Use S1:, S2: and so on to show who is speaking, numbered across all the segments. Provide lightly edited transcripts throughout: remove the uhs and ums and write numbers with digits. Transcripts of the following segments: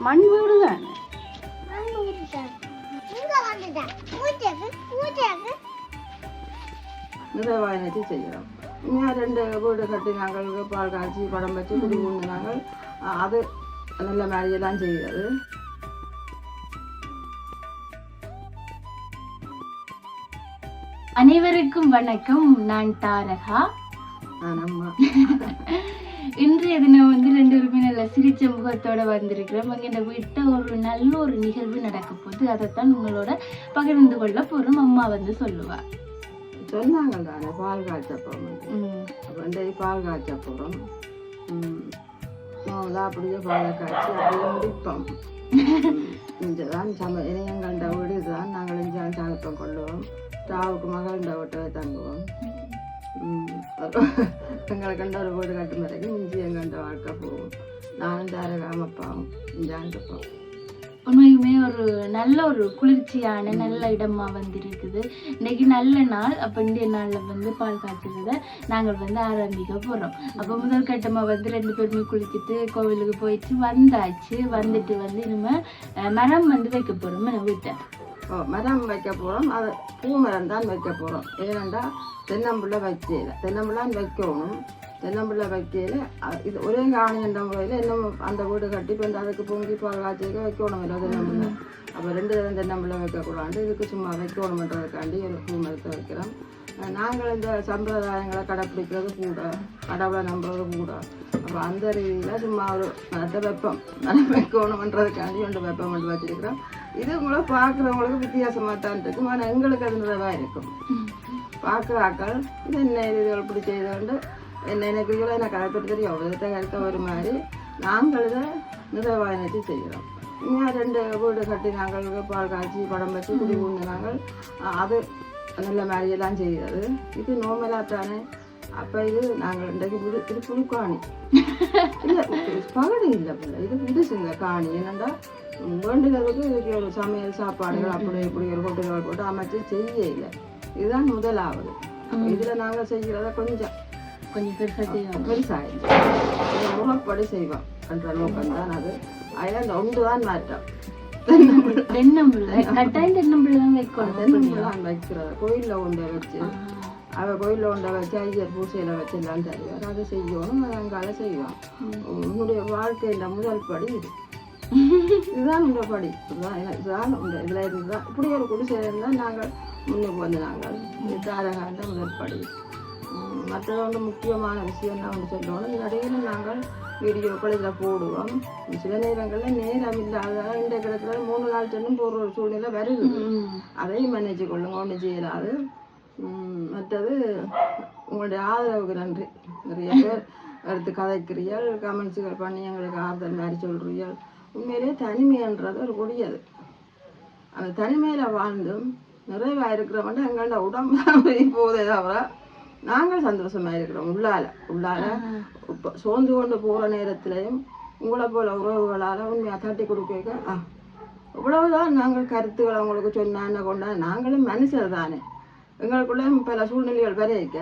S1: மண் வீடு தானே.
S2: நிறைவாக வச்சு செய்கிறோம். இன்னும் 2 வீடு கட்டி நாங்கள் பால் காய்ச்சி படம் வச்சு குடி ஊந்து நாங்கள் அது நல்ல மாதிரியெல்லாம் செய்கிறது.
S1: அனைவருக்கும் வணக்கம். நான் தாரகா. இன்றைய தினம் வந்து 2 நல்ல சிரிச்ச முகத்தோட வந்திருக்கிறோம். எங்க வீட்டை ஒரு நல்ல ஒரு நிகழ்வு நடக்க போகுது. அதைத்தான் உங்களோட பகிர்ந்து கொள்ள போறோம். அம்மா வந்து சொல்லுவா.
S2: சொன்னாங்க தானே பால் காய்ச்ச போகிறோம். அப்போ பால் காய்ச்ச போகிறோம். அப்படியே பாலை காய்ச்சி அப்படியே முடிப்போம். இங்கதான் இணையம் கண்ட வீடு இதுதான். நாங்கள் இங்கே சமைப்பம் கொள்ளுவோம். தாவுக்கு மகள்கிட்ட விட்டு தங்குவோம். எங்களை கண்ட ஒரு வீடு கட்டும் வரைக்கும் இஞ்சி எங்கண்ட வாழ்க்கை போவோம். நானும் தாரகாம அப்பாவும் இஞ்சாண்டுப்போம்.
S1: உண்மையுமே ஒரு நல்ல ஒரு குளிர்ச்சியான நல்ல இடமா வந்துருக்குது. இன்னைக்கு நல்ல நாள். அப்போ இந்திய நாளில் வந்து பால் காய்ச்சறத நாங்கள் வந்து ஆரம்பிக்க போகிறோம். அப்போ முதல் கட்டமாக வந்து 2 பேருமே குளிச்சுட்டு கோவிலுக்கு போயிட்டு வந்தாச்சு. வந்துட்டு வந்து இனிமேல் மரம் வந்து வைக்க போகிறோம். நான் வீட்டை
S2: மரம் வைக்க போகிறோம். அது பூ மரம் தான் வைக்க போகிறோம். ஏனெண்டா தென்னம்பிள்ளை வைக்கல. தென்னம்பிள்ளான்னு வைக்கணும். தென்னம்பிள்ளை வைக்கல இது ஒரே காணின்ற முறையில் இன்னும் அந்த வீடு கட்டி இப்போ அதுக்கு பொங்கி பால் காய்ச்சிக்க வைக்கணும். இல்லை தென்னம்பிள்ளை அப்போ 2 தென்னம்பிள்ளை வைக்கக்கூடாது. இதுக்கு சும்மா வைக்கணுன்றதுக்காண்டி ஒரு பூ மரத்தை வைக்கிறோம். நாங்கள் இந்த சம்பிரதாயங்களை கடைப்பிடிக்கிறது கூட, கடவுளை நம்புறது கூட. அப்போ அந்த ரீதியில் சும்மா ஒரு மரத்தை வைப்போம். மரம் வைக்கணுன்றதுக்காண்டி ஒன்று வைப்பம் மட்டும் வச்சுருக்கிறோம். இது உங்களை பார்க்குறவங்களுக்கு வித்தியாசமாக தான் இருக்கும். ஆனால் எங்களுக்கு அது நிறைவாக இருக்கும். பார்க்குறாக்கள் இது என்ன இதுகள் இப்படி செய்தோண்டு என்ன எனக்கு இவ்வளோ எனக்கு அதை பற்றி தெரியும். விதத்தை கருத்த ஒரு மாதிரி நாங்கள் இதை நிறைவாக நினைச்சு செய்கிறோம். இன்னும் 2 வீடு கட்டி நாங்கள் பால் காய்ச்சி படம் வச்சு குடி ஊந்து நாங்கள் அது நல்ல மாதிரியெல்லாம் செய்கிறது. இது நோமலாக தானே. அப்போ இது நாங்கள் இன்றைக்கு இது புதுக்காணி இல்லை, பகடு இல்லை பிள்ளை. இது புதுசு இந்த காணி. என்னென்னா வேண்டுகிறதுக்கு இதுக்கு ஒரு சமையல் சாப்பாடுகள் அப்படி இப்படி ஒரு கொட்டைகள் போட்டு அமைச்சு செய்ய இல்லை. இதுதான் முதலாவது. இதில் நாங்கள் செய்கிறத கொஞ்சம் பெருசாகிடுச்சு. இதை முகப்படி செய்வோம் என்ற நோக்கம் தான் அது. அதில் அந்த ஒன்று தான் மாற்றம். வைக்கிறத கோயிலில் கொண்டு வச்சு அவள் கோயிலில் கொண்ட வச்சு ஐயர் பூசையில் வச்சு எல்லாம் தருவார். அதை செய்யணும். அங்கால செய்வோம். உன்னுடைய வாழ்க்கையில் முதல் படி இது. இதுதான் உங்கள் படி. இதுதான் உண்டு. இதில் இருந்தால் இப்படி ஒரு குடிசை இருந்தால் நாங்கள் முன்னுக்கு வந்து நாங்கள் தாரகாண்ட முதல் படி. மற்றது ஒன்று முக்கியமான விஷயம் என்ன ஒன்று சொல்லணும். இடையில நாங்கள் வீடியோக்கள் இதில் போடுவோம். சில நேரங்களில் நேரம் இல்லாத இந்த கிடக்கிற 3 நாள் சென்னும் போகிற ஒரு சூழ்நிலை வருது. அதையும் மேனேஜ் கொள்ளுங்க. ஒன்றும் செய்யலாது. மற்றது உங்களுடைய ஆதரவுக்கு நன்றி. நிறைய பேர் எடுத்து கதைக்கிறீர்கள், கமெண்ட்ஸுகள் பண்ணி எங்களுக்கு ஆறுதல் மாதிரி சொல்கிறீர்கள். உண்மையிலேயே தனிமைன்றது ஒரு கொடியது. அந்த தனிமையில் வாழ்ந்தும் நிறைவாக இருக்கிறவங்க எங்கள்ட உடம்பு போதே தவிர நாங்கள் சந்தோஷமாக இருக்கிறோம். உள்ளால இப்போ சோர்ந்து கொண்டு போகிற நேரத்திலையும் உங்களை போல உறவுகளால் உண்மையாக தட்டி கொடுக்க இவ்வளவுதான் நாங்கள் கருத்துக்களை உங்களுக்கு சொன்ன கொண்டா. நாங்களும் மனுஷர் தானே. எங்களுக்குள்ளே பல சூழ்நிலைகள் வரைக்க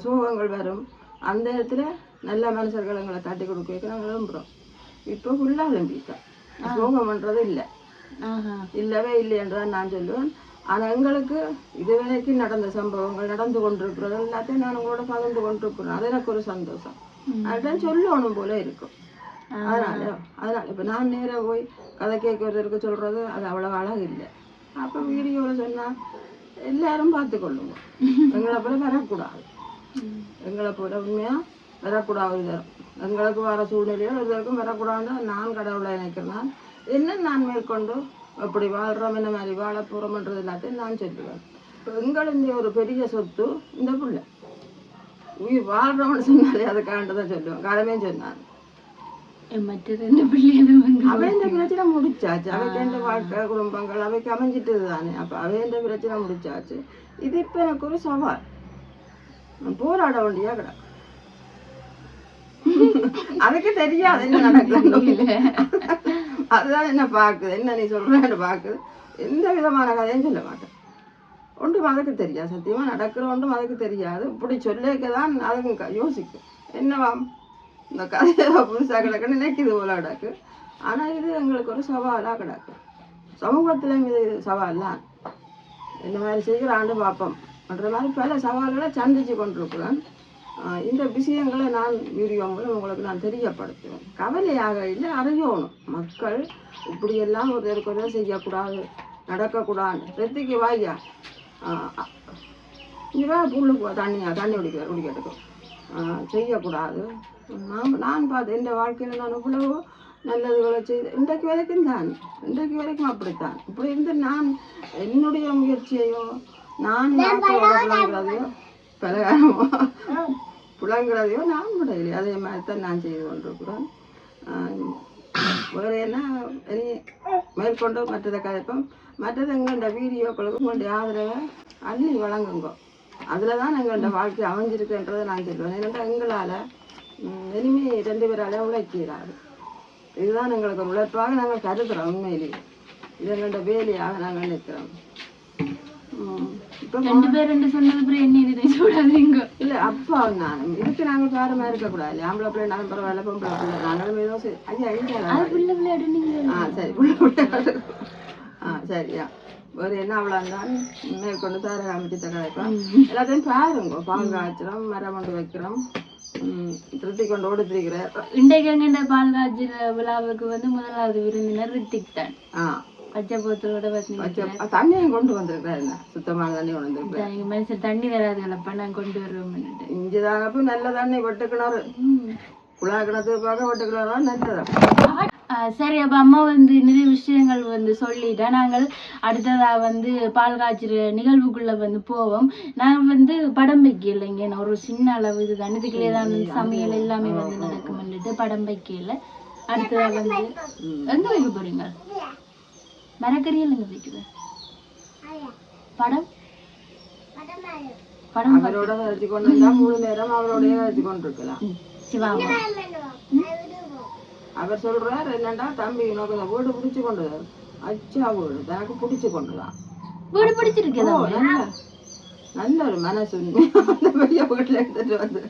S2: சோகங்கள் வரும். அந்த இடத்துல நல்ல மனுஷர்கள் எங்களை தட்டி கொடுக்க நாங்கள் விரும்புகிறோம். இப்போ ஃபுல்லாக விரும்பிட்டோம். சோகம்ன்றது இல்லவே இல்லைன்றதான் நான் சொல்லுவேன். ஆனால் எங்களுக்கு இதுவரைக்கும் நடந்த சம்பவங்கள் நடந்து கொண்டிருக்கிறது எல்லாத்தையும் நான் உங்களோட பகிர்ந்து கொண்டிருக்கிறேன். அது எனக்கு ஒரு சந்தோஷம். அதுதான் சொல்லணும் போல இருக்கும். அதனால இப்போ நான் நேராக போய் கதை கேட்கறதுக்கு சொல்கிறது அது அவ்வளோ அழகு இல்லை. அப்போ வீடியோவில் சொன்னால் எல்லாரும் பார்த்துக்கொள்ளுங்க. எங்களை போல வரக்கூடாது. எங்களை போல உண்மையாக வரக்கூடாது. தரும் எங்களுக்கு வர சூழ்நிலையோ இதற்கும் வரக்கூடாதுன்னு நான் கடவுளை நினைக்கிறேன். என்ன நான் மேற்கொண்டு அப்படி வாழ்கிறோம், என்ன மாதிரி வாழ போகிறோம்ன்றது எல்லாத்தையும் நான் சொல்லுவேன். இப்போ எங்களுடைய ஒரு பெரிய சொத்து இந்த பிள்ளை. உயிர் வாழ்கிறோம்னு சொன்னாலே அதுக்காண்டதான் சொல்லுவேன். கடமையும் சொன்னான். அவைந்த பிரச்சனை முடிச்சாச்சு. அவைக்கு எந்த வாழ்க்கை குடும்பங்கள் அவைக்கு அமைஞ்சிட்டு தானே. அப்போ அவைந்த பிரச்சனை முடிச்சாச்சு. இது இப்போ எனக்கு ஒரு சவால். நான் போராட வேண்டியா கிடக்கு. அதுக்கு தெரியாது என்ன நடக்குது. அதுதான் என்ன பார்க்குது, என்ன நீ சொல்றேன்னு பார்க்குது. எந்த விதமான கதையும் சொல்ல மாட்டேன். ஒன்றும் அதுக்கு தெரியாது. சத்தியமாக நடக்கிற ஒன்றும் அதுக்கு தெரியாது. இப்படி சொல்லிக்க தான் அதுக்கு யோசிக்கும். என்னவா இந்த கதையை புதுசாக கிடக்குன்னு நினைக்குது போல கிடக்கு. ஆனால் இது எங்களுக்கு ஒரு சவாலாக கிடக்கும். சமூகத்திலும் இது சவால்லாம் இந்த மாதிரி செய்கிறாண்டு பார்ப்போம் என்ற மாதிரி பல சவால்களை சந்தித்து கொண்டிருக்கிறேன். இந்த விஷயங்களை நான் வீடியோ மூலம் உங்களுக்கு நான் தெரியப்படுத்துவேன். கவலையாக இல்லை, அறியணும். மக்கள் இப்படியெல்லாம் ஒருத்தருக்கு செய்யக்கூடாது, நடக்கக்கூடாது. ரெத்திக்கு வாய்யா இங்கே புல்லுக்கு தண்ணி குடிக்கிறதுக்கும் செய்யக்கூடாது. நான் பார்த்து இந்த வாழ்க்கையில் நான் இவ்வளவு நல்லதுகளை செய்து இன்றைக்கு வரைக்கும் அப்படித்தான். இப்படி இருந்து நான் என்னுடைய முயற்சியையோ நான் புலங்கிறதையோ பலகாரமோ புலங்கிறதையோ நான் விடையில்லை. அதே மாதிரி தான் நான் செய்து கொண்டிருக்கிறேன். வேறு என்ன இனி மேற்கொண்டு மற்றதை கதைப்போம். மற்றது எங்கள்ட வீடியோக்களுக்கு உங்களுடைய ஆதரவை அள்ளி வழங்குங்க. அதில் தான் எங்கள்ட வாழ்க்கை அமைஞ்சிருக்குன்றதை நான் சொல்லுவேன். ஏன்னா எங்களால் இனிமே 2 பேரால உழைக்கிறாரு. இதுதான் எங்களுக்கு ஒரு உழைப்பாக நாங்கள் கருதுகிறோம். உண்மையிலேயே இது எங்கள்ட வேலையாக நாங்கள் நிற்கிறோம். இல்லை அப்பா நான் இதுக்கு நாங்கள் பேரமாக இருக்கக்கூடாது. ஆம்பளை பிள்ளை நாங்கள் பரவாயில்ல, பொம்பளை பிள்ளை நாங்களும் ஏதோ சரி சரியா ஒரு என்ன அவ்வளோதான் மேற்கொண்டு தார காமிச்சு தகவல் எல்லாத்தையும் பாருங்க. பால் காய்ச்சிடும், மரம் கொண்டு வைக்கிறோம், ரித்திக் கொண்டு ஓடித்திருக்கிறார்.
S1: இன்றைக்கு எங்கண்ட பால் காய்ச்சிற விழாவுக்கு வந்து முதலாவது விருந்தினர் ரித்திக் தான். பச்சை போத்தலோட
S2: தண்ணியும் கொண்டு வந்திருக்கிறாரு. சுத்தமான தண்ணி கொண்டு வந்திருக்கிறேன்.
S1: மனுஷன் தண்ணி வராதுங்களப்ப நான் கொண்டு வருவோம்.
S2: இஞ்சிதானப்ப நல்ல தண்ணி வெட்டுக்கிணறு குழா கிணத்துக்கு பார்க்க வெட்டுக்கிணறா நல்லதா.
S1: சரி, அப்போ அம்மா வந்து நிறைய விஷயங்கள் வந்து சொல்லிட்டா. நாங்கள் அடுத்ததாக வந்து பால் காய்ச்சிற நிகழ்வுக்குள்ளே வந்து போவோம். நாங்கள் வந்து படம் வைக்கல, இங்கே ஒரு சின்ன அளவு இது தண்ணத்துக்குள்ளே தான் சமையல் எல்லாமே வந்து நடக்கும்னுட்டு படம் வைக்கல. அடுத்ததாக வந்து எங்கே வைக்க போறீங்க? மரக்கறியில் எங்கே வைக்குது படம்? படம்
S2: அவரோட வச்சு கொண்டு வந்தா 3 நேரம் அவரோடய வச்சு கொண்டு இருக்கலாம்.
S1: சிவாங்க
S2: அவர் சொல்றாரு என்னண்டா, தம்பி உனக்கு இந்த வீடு பிடிச்சு கொண்டு அச்சா வீடு தனக்கு பிடிச்சு கொண்டுதான்
S1: வீடு பிடிச்சிருக்கேன்.
S2: நல்ல ஒரு மனசு. அந்த பெரிய வீட்டுல எடுத்துட்டு வந்து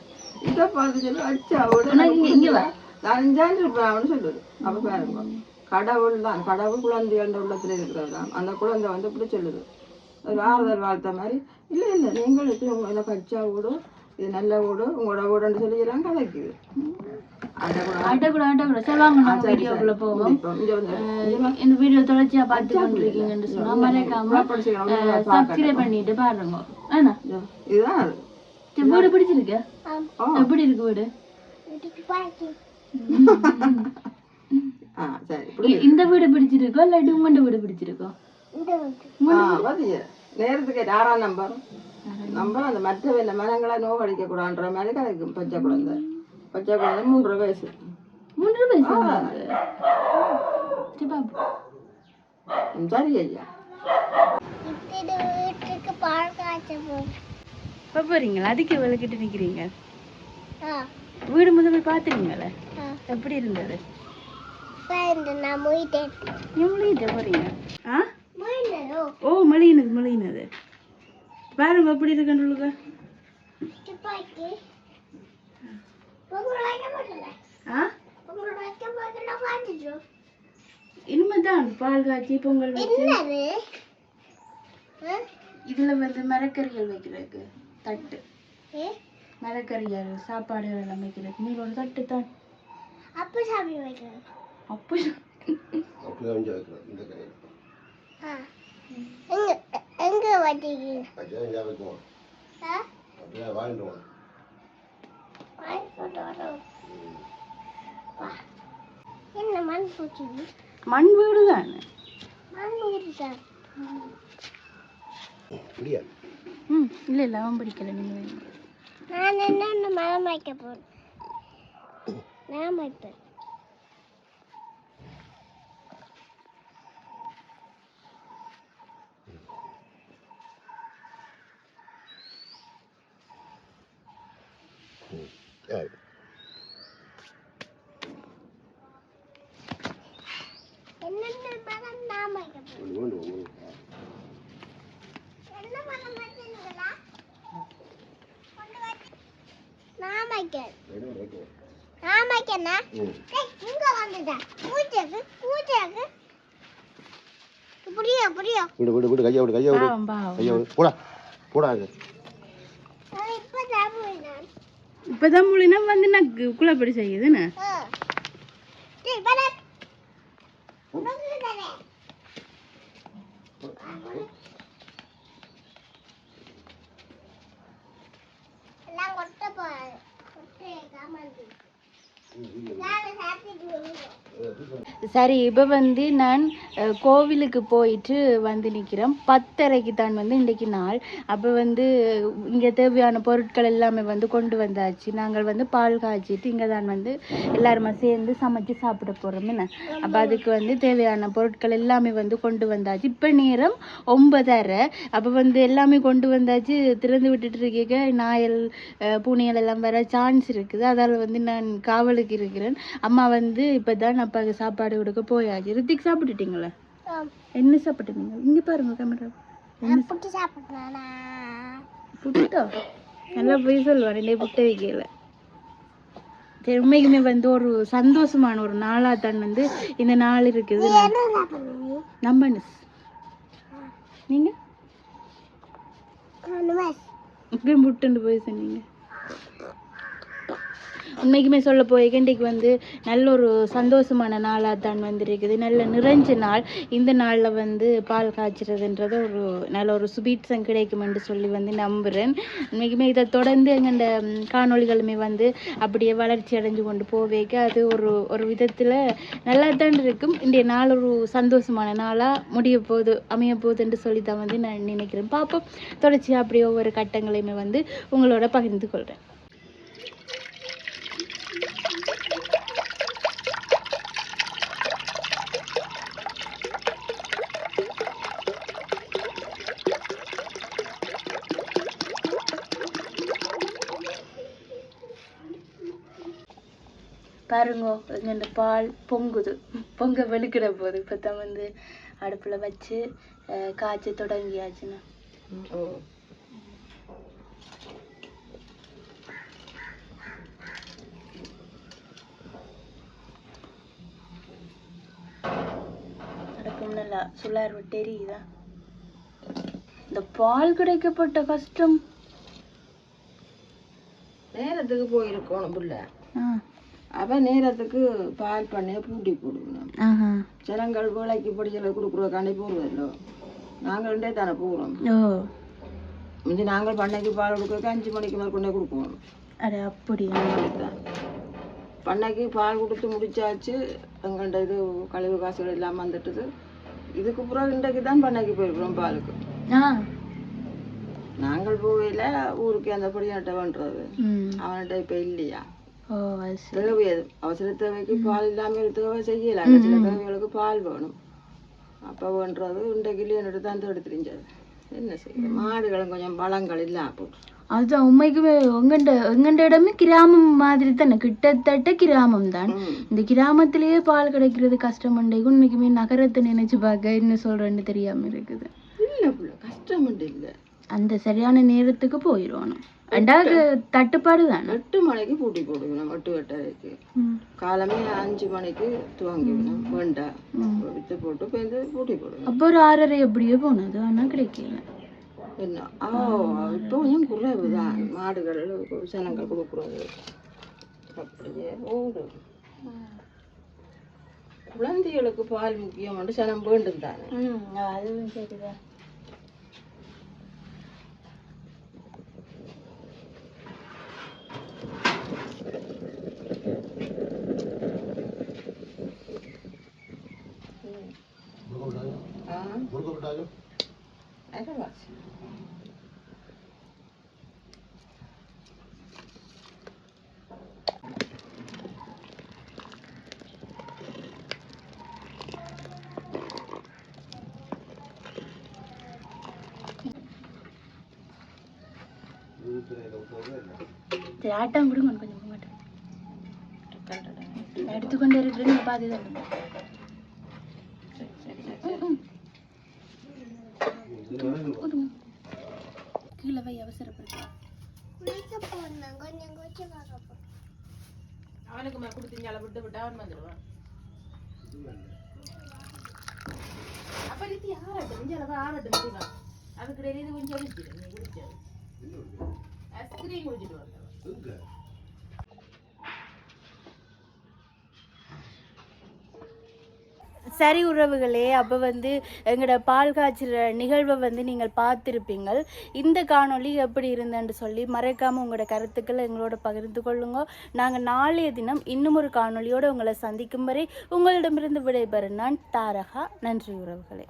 S2: இதை பார்த்து சொல்லு அச்சா வீடு நான் இருப்பேன் அவனு சொல்லுது. அப்ப பாருங்க, கடவுள் தான், கடவுள் குழந்தைகள உள்ளத்துல இருக்கிறது தான். அந்த குழந்தை வந்து இப்படி சொல்லுது, ஒரு ஆறுதல் வாழ்த்த மாதிரி. இல்லை இல்லை நீங்கள் உங்க எனக்கு அச்சா வீடு, இது நல்ல வீடு, உங்களோட வீடுன்னு சொல்லி எல்லாம் கதைக்குது.
S1: இந்த வீடியோ தொடர்ச்சியா பார்த்து கொண்டிருக்கீங்கன்னு சொன்னா மறக்காம சப்ஸ்கிரைப் பண்ணிட்டு பாருங்க. வீடு பிடிச்சிருக்கு? எப்படி இருக்கு வீடு? இந்த வீடு பிடிச்சிருக்கோ இல்லாட்டி உங்க வீடு பிடிச்சிருக்கோ?
S2: நேரத்துக்கு 6ஆம் நம்பர் அந்த மற்ற மரங்களை நோக்கடிக்க கூடாதுன்ற மாதிரி கிடைக்கும். பச்சை குழந்தை 3 வயசு.
S1: 3 வயசு
S2: சரி ஐயா.
S1: போறீங்களா? அதுக்கு விளக்கிட்டு நிக்கிறீங்க. வீடு முதல்ல பாத்துறீங்களே, எப்படி இருந்தது? போறீங்க? ஓ மொழியினது பாருங்க எப்படி இருக்குன்னு. இனிமேதான் பால் காய்ச்சி பொங்கல் வச்சு இதுல வந்து மரக்கறிகள் வைக்கிறதுக்கு தட்டு, மரக்கறிகள் சாப்பாடுகள் எல்லாம் வைக்கிறதுக்கு நீங்களோட தட்டு தான். அப்போ சாமி வைக்கிறது. அப்போ எங்க என்ன மண் பூச்சி? மண் வீடு தானே. இல்ல இல்ல அவன் பிடிக்கல. நீங்க நான் என்ன மரம் வைக்க போறேன். நான் வைப்பேன்.
S3: விடு விடு விடு கையை விடு கையை விடு
S1: பாவம் பாவம்
S3: கையை விடு போடா போடா அது
S1: இப்பதான் முழினா வந்து நக்கு குழப்படி செய்யுதுன்னு சரி இப்போ வந்து நான் கோவிலுக்கு போயிட்டு வந்து நிற்கிறேன் 10:30க்கு தான் வந்து இன்றைக்கு நாள் அப்போ வந்து இங்கே தேவையான பொருட்கள் எல்லாமே வந்து கொண்டு வந்தாச்சு நாங்கள் வந்து பால் காய்ச்சிட்டு இங்கே தான் வந்து எல்லாருமே சேர்ந்து சமைச்சு சாப்பிட போகிறோம் என்ன அப்போ அதுக்கு வந்து தேவையான பொருட்கள் எல்லாமே வந்து கொண்டு வந்தாச்சு இப்போ நேரம் 9:30 அப்போ வந்து எல்லாமே கொண்டு வந்தாச்சு திறந்து விட்டுட்டு இருக்க நாயல் பூனைகள் எல்லாம் வர சான்ஸ் இருக்குது அதால் வந்து நான் காவலுக்கு இருக்கிறேன் அம்மா வந்து இப்போ தான் அப்பாவுக்கு சாப்பாடு கொடுக்க போயாச்சு ரித்திக் சாப்பிட்டுட்டீங்களா என்ன சாப்பிட்டுருந்தீங்க இங்கே பாருங்க கேமரா புட்டோ நல்லா போய் சொல்லுவார் என்னை புட்ட வைக்கல சரி உண்மைக்குமே வந்து ஒரு சந்தோஷமான ஒரு நாளாக தான் வந்து இந்த நாள் இருக்குது நம்பனஸ் நீங்கள் இப்படி புட்டுன்னு போய் சொன்னீங்க உண்மைக்குமே சொல்ல போய் இன்றைக்கு வந்து நல்ல ஒரு சந்தோஷமான நாளாக தான் வந்துருக்குது நல்ல நிறைஞ்ச நாள் இந்த நாளில் வந்து பால் காய்ச்சறதுன்றது ஒரு நல்ல ஒரு சுபீட்சம் கிடைக்குமென்று சொல்லி வந்து நம்புகிறேன் உண்மைக்குமே இதை தொடர்ந்து எங்கள்ட காணொளிகளுமே வந்து அப்படியே வளர்ச்சி அடைஞ்சு கொண்டு போவேக்க அது ஒரு விதத்தில் நல்லா தான் இருக்கும் இன்றைய நாள் ஒரு சந்தோஷமான நாளாக அமைய போகுதுன்னு சொல்லி தான் வந்து நான் நினைக்கிறேன் பார்ப்போம் தொடர்ச்சியாக அப்படியே ஒவ்வொரு கட்டங்களையுமே வந்து உங்களோட பகிர்ந்து கொள்கிறேன் பாருங்க இந்த பால் பொங்க வெளுக்கிட போகுது இப்போ தான் வந்து அடுப்பில் வச்சு காய்ச்சி தொடங்கியாச்சுன்னா அடுப்பு நல்லா சுள்ளார் விட்டு எரியுதா இந்த பால் கிடைக்கப்பட்ட கஷ்டம்
S2: நேரத்துக்கு போயிருக்கணும் புள்ள அப்போ நேரத்துக்கு பால் பண்ணையை பூட்டி போடுவோம் ஜனங்கள் வேலைக்கு படிச்சல கொடுக்குறதுக்காண்டி போடுவதில்லோ நாங்கள் தானே போகிறோம் முந்தி நாங்கள் பண்ணைக்கு பால் கொடுக்க 5 மணிக்கு மேலே கொண்டே கொடுப்போம்
S1: அது அப்படி
S2: பண்ணைக்கு பால் கொடுத்து முடிச்சாச்சு எங்கள்கிட்ட இது கழிவு காசுகள் இல்லாமல் வந்துட்டுது இதுக்கு பிறகு இன்றைக்கு தான் பண்ணைக்கு போயிருக்கிறோம் பாலுக்கு நாங்கள் போவையில் ஊருக்கு அந்த படியாட்ட பண்ணுறது அவன்கிட்ட இப்போ இல்லையா தேவை அவசர தேவைக்கு பால் இல்லாமல் தேவை செய்யலாம் சில தேவைகளுக்கு பால் வேணும் அப்போ வேண்டது இன்றைக்கு என்னோட தான் எடுத்துருந்தது என்ன செய்ய மாடுகளும் கொஞ்சம் பழங்கள் இல்லாம போட்டு
S1: அதுதான் உண்மைக்குமே எங்கண்ட இடமே கிராமம் மாதிரி தானே கிட்டத்தட்ட கிராமம் தான் இந்த கிராமத்திலேயே பால் கிடைக்கிறது கஷ்டம் உண்மைக்குமே நகரத்தை நினைச்சு பார்க்க என்ன சொல்றேன்னு தெரியாம இருக்குது
S2: இல்லை கஷ்டம் இல்லை
S1: அந்த சரியான நேரத்துக்கு போயிடுவானு ரெண்டாவது தட்டுப்பாடு தான்
S2: 8 மணிக்கு பூட்டி போடுவேன் 8:30க்கு காலமே 5 மணிக்கு துவங்கிவிடும் வேண்டா வித்து போட்டு போய் பூட்டி போடுவேன்
S1: அப்போ ஒரு 6:30 எப்படியோ போனது ஆனால் கிடைக்கல
S2: என்ன இப்போ கொஞ்சம் குறைவு தான் மாடுகள் சனங்கள் கொடுக்குறது அப்படியே ஓடும் குழந்தைகளுக்கு பால் முக்கியம் சனம் வேண்டும் தானே
S1: அதுவும் சரிதான் ஆட்டம் கொடுங்க கொஞ்சம் மாட்டேன் எடுத்துக்கொண்டே இருக்கிறேன் பாதி தான் கீழே போய் அவசரப்படுத்த
S4: அவனுக்கு மேல குடுத்தீங்க விட்டு அவன் வந்துடுவான். அப்ப ரீதி ஆறட்டும் கொஞ்சம் அளவு ஆறட்டும் முடிவா அதுக்கு இடையில இது கொஞ்சம் அடிச்சிடும் நீ குடிச்சது ஐஸ்கிரீம் குடிச்சிட்டு வந்தவன்.
S1: சரி உறவுகளே, அப்போ வந்து எங்களோட பால் காய்ச்சுற நிகழ்வை வந்து நீங்கள் பார்த்துருப்பீங்கள். இந்த காணொளி எப்படி இருந்தேன்னு சொல்லி மறைக்காமல் உங்களோட கருத்துக்களை எங்களோட பகிர்ந்து கொள்ளுங்க. நாங்கள் நாளைய தினம் இன்னும் ஒரு காணொளியோடு உங்களை சந்திக்கும் வரை உங்களிடமிருந்து விடைபெறும் நான் தாரகா. நன்றி உறவுகளே.